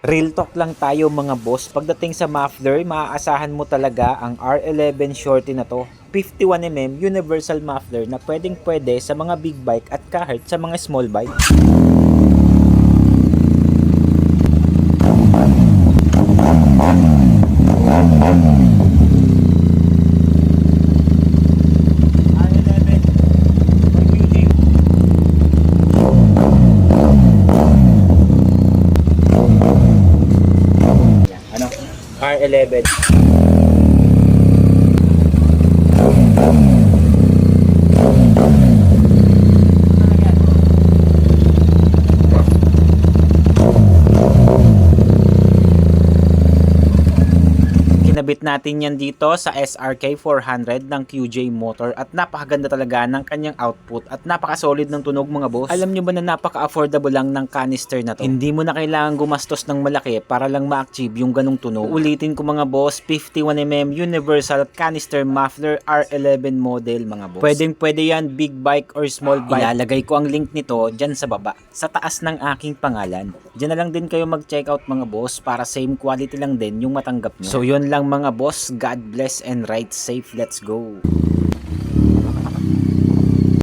Real talk lang tayo mga boss. Pagdating sa muffler, maaasahan mo talaga ang R11 Shorty na to. 51mm universal muffler na pwedeng pwede sa mga big bike at kahit sa mga small bike. Ano? R11. Kinabit natin yan dito sa SRK 400 ng QJ Motor at napakaganda talaga ng kanyang output at napaka-solid ng tunog mga boss. Alam nyo ba na napaka-affordable lang ng canister na to? Hindi mo na kailangan gumastos ng malaki para lang ma-achieve yung ganong tunog. Ulitin ko mga boss, 51mm Universal Canister Muffler R11 model mga boss. Pwedeng-pwede yan big bike or small bike. Ilalagay ko ang link nito dyan sa baba, sa taas ng aking pangalan. Dyan na lang din kayo mag-check out mga boss para same quality lang din yung matanggap nyo. So yun lang mga boss, God bless and ride safe, let's go!